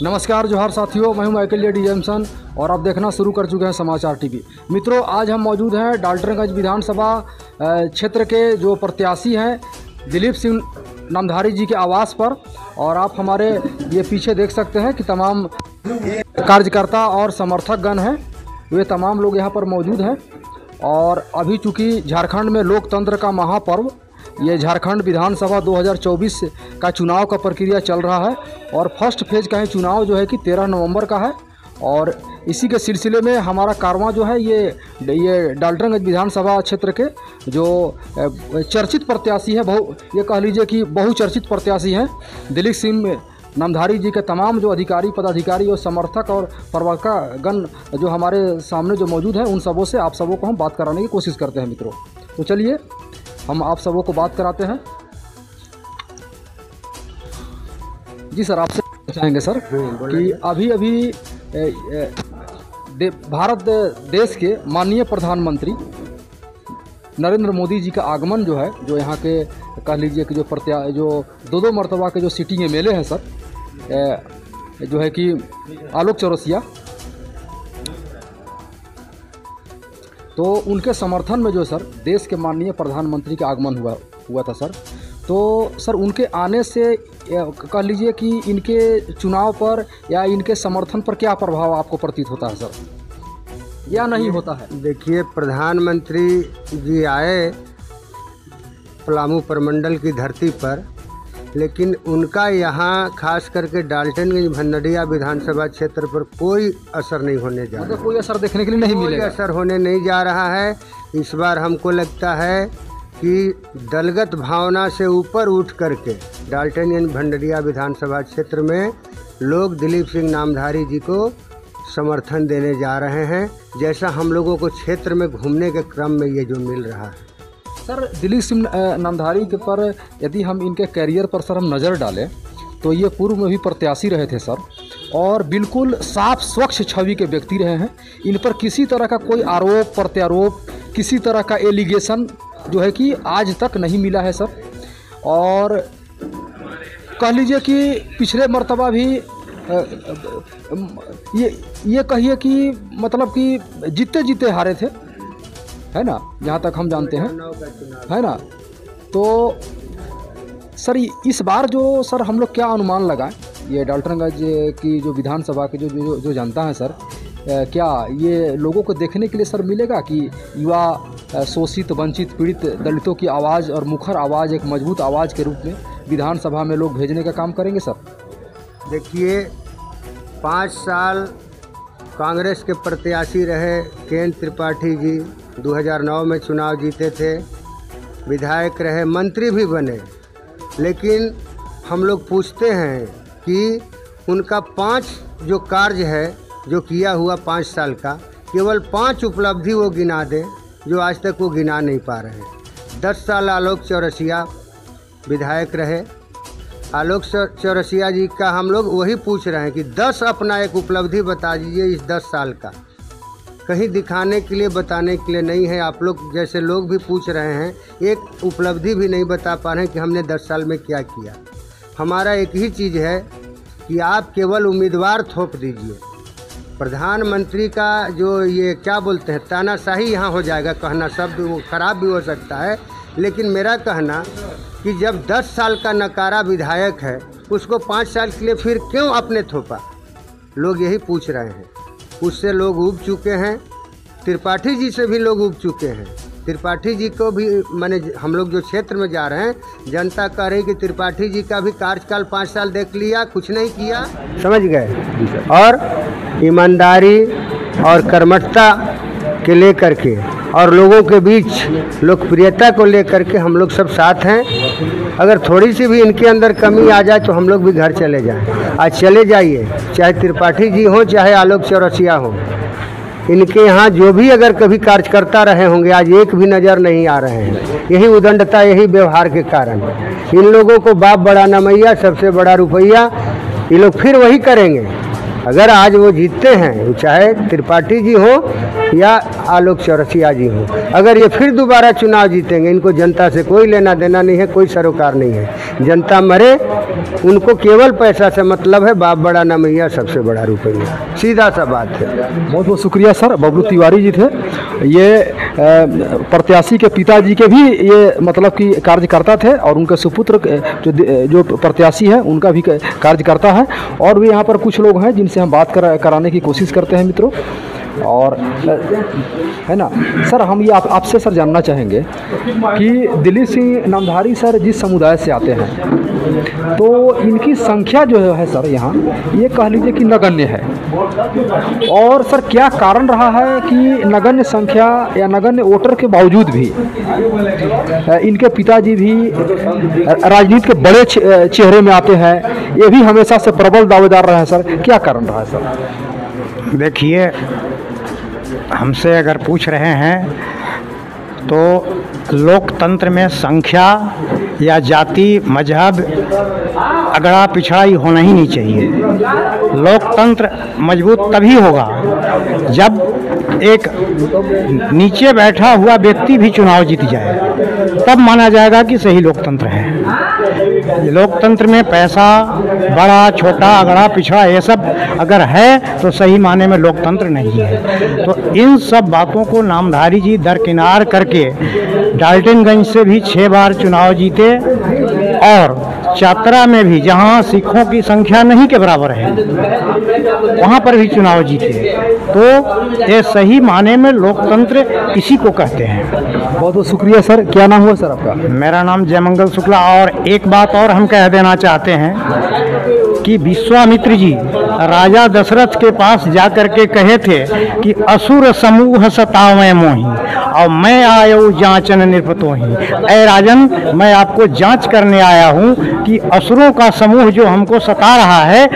नमस्कार जोहार साथियों, मैं हूं माइकल जे डी जेमसन और आप देखना शुरू कर चुके हैं समाचार टीवी। मित्रों, आज हम मौजूद हैं डाल्टनगंज विधानसभा क्षेत्र के जो प्रत्याशी हैं दिलीप सिंह नामधारी जी के आवास पर। और आप हमारे ये पीछे देख सकते हैं कि तमाम कार्यकर्ता और समर्थक गण हैं, वे तमाम लोग यहाँ पर मौजूद हैं। और अभी चूँकि झारखंड में लोकतंत्र का महापर्व, ये झारखंड विधानसभा 2024 का चुनाव का प्रक्रिया चल रहा है और फर्स्ट फेज का ही चुनाव जो है कि 13 नवंबर का है। और इसी के सिलसिले में हमारा कारवां जो है ये डाल्टनगंज विधानसभा क्षेत्र के जो चर्चित प्रत्याशी हैं, ये कह लीजिए कि बहुचर्चित प्रत्याशी हैं दिलीप सिंह नामधारी जी के तमाम जो अधिकारी, पदाधिकारी और समर्थक और प्रवक्ता गण जो हमारे सामने जो मौजूद हैं, उन सबों से आप सबों को हम बात कराने की कोशिश करते हैं। मित्रों, तो चलिए हम आप सबों को बात कराते हैं। जी सर, आपसे चाहेंगे सर कि अभी भारत देश के माननीय प्रधानमंत्री नरेंद्र मोदी जी का आगमन जो है, जो यहाँ के कह लीजिए कि जो दो मरतबा के जो सिटिंग एमएलए हैं सर, जो है कि आलोक चौरसिया, तो उनके समर्थन में जो सर देश के माननीय प्रधानमंत्री का आगमन हुआ था सर। तो सर उनके आने से कह लीजिए कि इनके चुनाव पर या इनके समर्थन पर क्या प्रभाव आपको प्रतीत होता है सर, या नहीं होता है? देखिए, प्रधानमंत्री जी आए पलामू प्रमंडल की धरती पर, लेकिन उनका यहाँ खास करके डाल्टनगंज भंडरिया विधानसभा क्षेत्र पर कोई असर नहीं होने जा रहा। मतलब कोई असर देखने के लिए नहीं मिलेगा, कोई असर होने नहीं जा रहा है। इस बार हमको लगता है कि दलगत भावना से ऊपर उठ करके डाल्टनगंज भंडरिया विधानसभा क्षेत्र में लोग दिलीप सिंह नामधारी जी को समर्थन देने जा रहे हैं, जैसा हम लोगों को क्षेत्र में घूमने के क्रम में ये जो मिल रहा है। सर दिलीप सिंह नामधारी के पर यदि हम इनके कैरियर पर सर हम नज़र डालें तो ये पूर्व में भी प्रत्याशी रहे थे सर, और बिल्कुल साफ स्वच्छ छवि के व्यक्ति रहे हैं। इन पर किसी तरह का कोई आरोप प्रत्यारोप, किसी तरह का एलिगेशन जो है कि आज तक नहीं मिला है सर। और कह लीजिए कि पिछले मर्तबा भी ये कहिए कि मतलब कि जीते हारे थे, है ना, जहाँ तक हम जानते हैं, है ना। तो सर इस बार जो सर हम लोग क्या अनुमान लगाएं, ये डाल्टनगंज की जो विधानसभा के जो जनता है सर, क्या ये लोगों को देखने के लिए सर मिलेगा कि युवा शोषित, वंचित, पीड़ित दलितों की आवाज़ और मुखर आवाज़, एक मजबूत आवाज़ के रूप में विधानसभा में लोग भेजने का काम करेंगे सर? देखिए, 5 साल कांग्रेस के प्रत्याशी रहे केंद्र त्रिपाठी जी, 2009 में चुनाव जीते थे, विधायक रहे, मंत्री भी बने। लेकिन हम लोग पूछते हैं कि उनका 5 जो कार्य है जो किया हुआ 5 साल का, केवल 5 उपलब्धि वो गिना दें जो आज तक वो गिना नहीं पा रहे हैं। 10 साल आलोक चौरसिया विधायक रहे। आलोक चौरसिया जी का हम लोग वही पूछ रहे हैं कि 10 अपना एक उपलब्धि बता दीजिए इस 10 साल का। कहीं दिखाने के लिए, बताने के लिए नहीं है। आप लोग जैसे लोग भी पूछ रहे हैं, एक उपलब्धि भी नहीं बता पा रहे हैं कि हमने 10 साल में क्या किया। हमारा एक ही चीज़ है कि आप केवल उम्मीदवार थोप दीजिए। प्रधानमंत्री का जो ये क्या बोलते हैं तानाशाही यहाँ हो जाएगा। कहना शब्द वो ख़राब भी हो सकता है, लेकिन मेरा कहना कि जब 10 साल का नकारा विधायक है, उसको 5 साल के लिए फिर क्यों आपने थोपा? लोग यही पूछ रहे हैं। उससे लोग उब चुके हैं, त्रिपाठी जी से भी लोग उब चुके हैं। त्रिपाठी जी को भी मैंने, हम लोग जो क्षेत्र में जा रहे हैं, जनता कह रही कि त्रिपाठी जी का भी कार्यकाल 5 साल देख लिया, कुछ नहीं किया। समझ गए? और ईमानदारी और कर्मठता के लेकर के और लोगों के बीच लोकप्रियता को लेकर के हम लोग सब साथ हैं। अगर थोड़ी सी भी इनके अंदर कमी आ जाए तो हम लोग भी घर चले जाएं। आज चले जाइए, चाहे त्रिपाठी जी हो चाहे आलोक चौरसिया हो, इनके यहाँ जो भी अगर कभी कार्यकर्ता रहे होंगे, आज एक भी नज़र नहीं आ रहे हैं। यही उदंडता, यही व्यवहार के कारण इन लोगों को बाप बड़ा नमैया, सबसे बड़ा रुपया, ये लोग फिर वही करेंगे। अगर आज वो जीतते हैं, चाहे त्रिपाठी जी हो या आलोक चौरसिया जी हों। अगर ये फिर दोबारा चुनाव जीतेंगे, इनको जनता से कोई लेना देना नहीं है, कोई सरोकार नहीं है। जनता मरे, उनको केवल पैसा से मतलब है। बाप बड़ा न मैया, सबसे बड़ा रुपया, सीधा सा बात है। बहुत बहुत शुक्रिया सर। बबलू तिवारी जी थे, ये प्रत्याशी के पिताजी के भी ये मतलब कि कार्यकर्ता थे और उनके सुपुत्र जो प्रत्याशी है उनका भी कार्यकर्ता है। और भी यहाँ पर कुछ लोग हैं जिनसे हम बात कराने की कोशिश करते हैं मित्रों। और है ना सर, हम ये आपसे सर जानना चाहेंगे कि दिलीप सिंह नामधारी सर जिस समुदाय से आते हैं तो इनकी संख्या जो है सर यहाँ ये कह लीजिए कि नगण्य है। और सर क्या कारण रहा है कि नगण्य संख्या या नगण्य वोटर के बावजूद भी इनके पिताजी भी राजनीति के बड़े चेहरे में आते हैं, ये भी हमेशा से प्रबल दावेदार रहे हैं सर, क्या कारण रहा है सर? देखिए, हमसे अगर पूछ रहे हैं तो लोकतंत्र में संख्या या जाति मजहब अगड़ा पिछड़ाई होना ही नहीं चाहिए। लोकतंत्र मजबूत तभी होगा जब एक नीचे बैठा हुआ व्यक्ति भी चुनाव जीत जाए, तब माना जाएगा कि सही लोकतंत्र है। लोकतंत्र में पैसा बड़ा छोटा अगड़ा पिछड़ा ये सब अगर है तो सही माने में लोकतंत्र नहीं है। तो इन सब बातों को नामधारी जी दरकिनार करके डाल्टनगंज से भी 6 बार चुनाव जीते और चातरा में भी जहां सिखों की संख्या नहीं के बराबर है वहां पर भी चुनाव जीते। तो ये सही माने में लोकतंत्र इसी को कहते हैं। बहुत बहुत शुक्रिया सर। क्या नाम हुआ सर आपका? मेरा नाम जयमंगल शुक्ला। और एक बात और हम कह देना चाहते हैं कि विश्वामित्र जी राजा दशरथ के पास जाकर के कहे थे कि असुर समूह सतावें मोहि और मैं आयो जांचन निरपतोहि। ऐ राजन, मैं आपको जांच करने आया हूँ कि असुरों का समूह जो हमको सता रहा है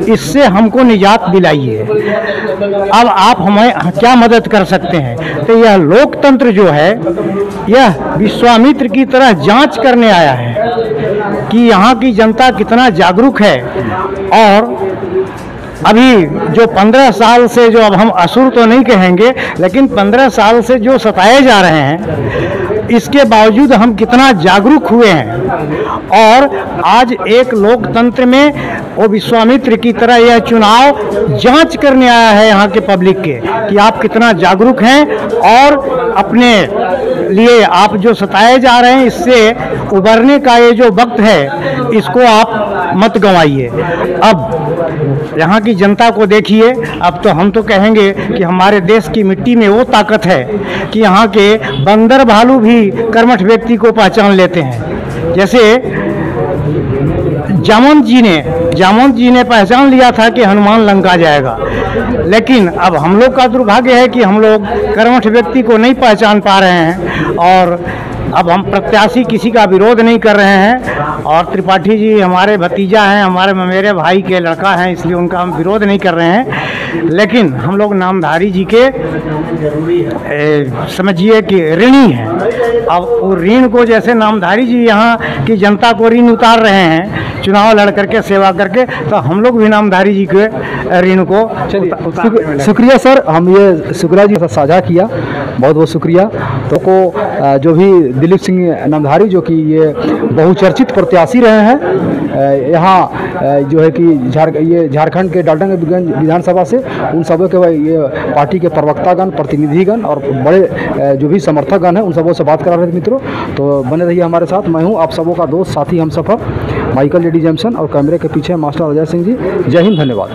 इससे हमको निजात दिलाइए। अब आप हमें क्या मदद कर सकते हैं? तो यह लोकतंत्र जो है यह विश्वामित्र की तरह जांच करने आया है कि यहाँ की जनता कितना जागरूक है। और अभी जो 15 साल से जो, अब हम असुर तो नहीं कहेंगे, लेकिन 15 साल से जो सताए जा रहे हैं इसके बावजूद हम कितना जागरूक हुए हैं। और आज एक लोकतंत्र में वो विश्वामित्र की तरह यह चुनाव जांच करने आया है यहाँ के पब्लिक के कि आप कितना जागरूक हैं और अपने लिए आप जो सताए जा रहे हैं इससे उबरने का ये जो वक्त है इसको आप मत गंवाइए। अब यहाँ की जनता को देखिए। अब तो हम तो कहेंगे कि हमारे देश की मिट्टी में वो ताकत है कि यहाँ के बंदर भालू भी कर्मठ व्यक्ति को पहचान लेते हैं। जैसे जामवंत जी ने पहचान लिया था कि हनुमान लंका जाएगा, लेकिन अब हम लोग का दुर्भाग्य है कि हम लोग कर्मठ व्यक्ति को नहीं पहचान पा रहे हैं। और अब हम प्रत्याशी किसी का विरोध नहीं कर रहे हैं। और त्रिपाठी जी हमारे भतीजा हैं, मेरे भाई के लड़का हैं, इसलिए उनका हम विरोध नहीं कर रहे हैं। लेकिन हम लोग नामधारी जी के समझिए कि ऋणी हैं। अब वो ऋण को जैसे नामधारी जी यहाँ की जनता को ऋण उतार रहे हैं चुनाव लड़ करके सेवा करके, तो हम लोग भी नामधारी जी के ऋण को शुक्रिया सर। हम ये शुक्ला जी साझा किया, बहुत बहुत शुक्रिया। तो को जो भी दिलीप सिंह नामधारी जो कि ये बहुचर्चित प्रत्याशी रहे हैं यहाँ जो है कि ये झारखंड के डाल्टनगंज विधानसभा से, उन सबों के ये पार्टी के प्रवक्तागण, प्रतिनिधिगण और बड़े जो भी समर्थकगण हैं उन सबों से बात करा रहे थे मित्रों। तो बने रहिए हमारे साथ। मैं हूँ आप सबों का दोस्त साथी हम सफ़र माइकल जेडी जैमसन और कैमरे के पीछे मास्टर अजय सिंह जी। जय हिंद, धन्यवाद।